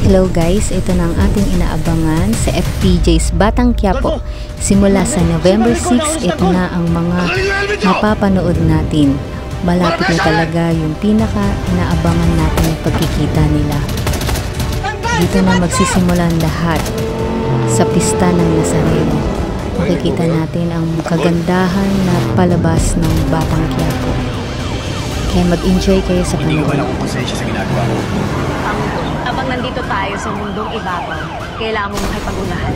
Hello guys, ito na ang ating inaabangan sa FPJ's Batang Quiapo. Simula sa November 6, ito na ang mga mapapanood natin. Malapit na talaga yung pinaka inaabangan natin yung pagkikita nila. Dito na magsisimulan lahat sa pista ng Nazareno. Makikita natin ang kagandahan na palabas ng Batang Quiapo. Kaya mag-enjoy kayo sa panood. Habang nandito tayo sa mundong ibabaw, kailangan mo makipag-unahan.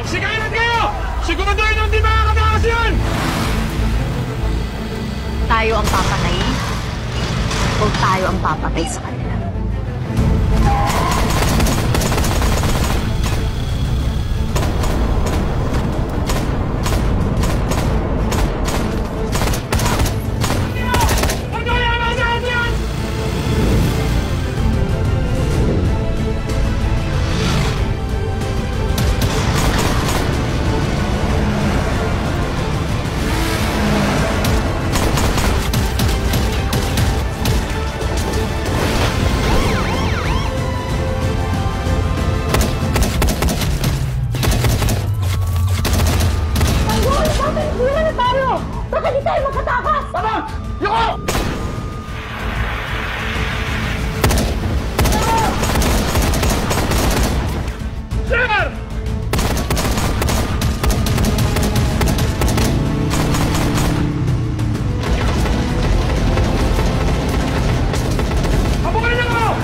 Magsikalan kayo! Siguraduhin nyo hindi makakatakas yan! Tayo ang papatay o tayo ang papatay sa kanila? Baka di tayo magkatakas! Tama! Yoko! Sir! Habukan niyo ako!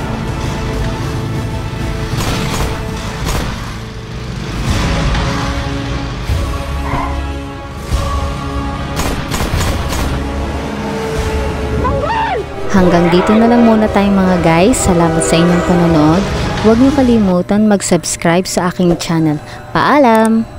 Hanggang dito na lang muna tayong mga guys. Salamat sa inyong panonood. Huwag niyo kalimutan mag-subscribe sa aking channel. Paalam!